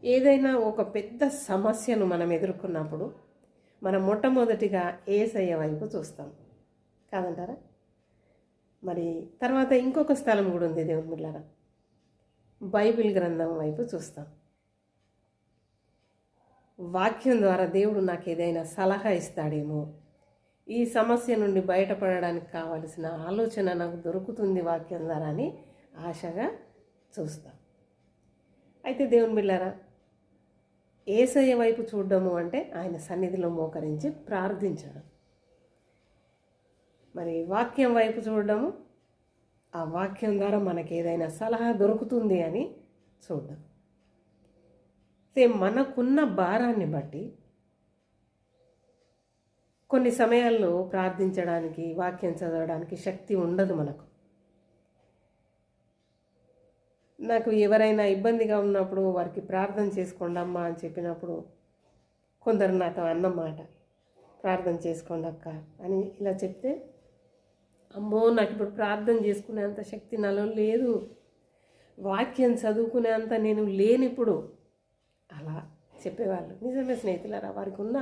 ఏదైనా ఒక పెద్ద సమస్యను మనం ఎదుర్కొన్నప్పుడు మనం మొట్టమొదటిగా యేసయ్య వైపు చూస్తాం కాదంటారా? మరి తర్వాత ఇంకొక స్థలం కూడా ఉంది దేవుని బిడ్డలారా, బైబిల్ గ్రంథం వైపు చూస్తాం. వాక్యం ద్వారా దేవుడు నాకు ఏదైనా సలహా ఇస్తాడేమో, ఈ సమస్య నుండి బయటపడడానికి కావలసిన ఆలోచన నాకు దొరుకుతుంది వాక్యం ద్వారా అని ఆశగా చూస్తాం. అయితే దేవుని బిడ్డలారా, యేసయ్య వైపు చూడడము అంటే ఆయన సన్నిధిలో మోకరించి ప్రార్థించడం. మరి వాక్యం వైపు చూడడము, ఆ వాక్యం ద్వారా మనకి ఏదైనా సలహా దొరుకుతుంది అని చూడడం. మనకున్న భారాన్ని బట్టి కొన్ని సమయాల్లో ప్రార్థించడానికి, వాక్యం చదవడానికి శక్తి ఉండదు మనకు. నాకు ఎవరైనా ఇబ్బందిగా ఉన్నప్పుడు వారికి ప్రార్థన చేసుకోండి అమ్మా అని చెప్పినప్పుడు కొందరు నాతో అన్నమాట, ప్రార్థన చేసుకోండి అక్క అని ఇలా చెప్తే, అమ్మో నాకు ఇప్పుడు ప్రార్థన చేసుకునేంత శక్తి నాలో లేదు, వాక్యం చదువుకునేంత నేను లేనిప్పుడు అలా చెప్పేవాళ్ళు. నిజమే స్నేహితులారా, వారికి ఉన్న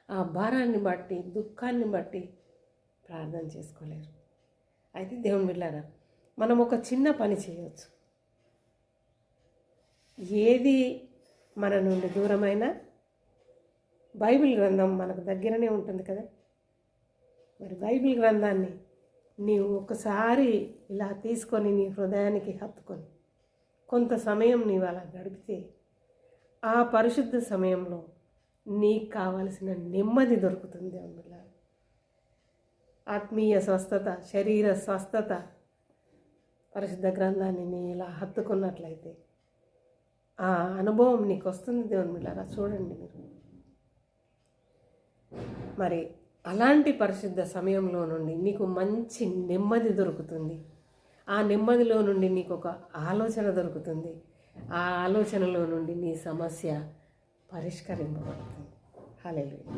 ఆ భారాన్ని బట్టి, దుఃఖాన్ని బట్టి ప్రార్థన చేసుకోలేరు. అయితే దేవుని బిడ్డలారా, మనం ఒక చిన్న పని చేయవచ్చు. ఏది మన నుండి దూరమైనా బైబిల్ గ్రంథం మనకు దగ్గరనే ఉంటుంది కదా. మరి బైబిల్ గ్రంథాన్ని నీవు ఒకసారి ఇలా తీసుకొని నీ హృదయానికి హత్తుకొని కొంత సమయం నీవు అలా గడిపితే, ఆ పరిశుద్ధ సమయంలో నీకు కావలసిన నెమ్మది దొరుకుతుంది. అందులో ఆత్మీయ స్వస్థత, శరీర స్వస్థత, పరిశుద్ధ గ్రంథాన్ని నీ ఇలా హత్తుకున్నట్లయితే ఆ అనుభవం నీకు వస్తుంది. దేవుని బిడ్డలారా, చూడండి మీరు. మరి అలాంటి పరిశుద్ధ సమయంలో నుండి నీకు మంచి నెమ్మది దొరుకుతుంది. ఆ నెమ్మదిలో నుండి నీకు ఒక ఆలోచన దొరుకుతుంది. ఆ ఆలోచనలో నుండి నీ సమస్య పరిష్కరింపబడుతుంది. హల్లెలూయా.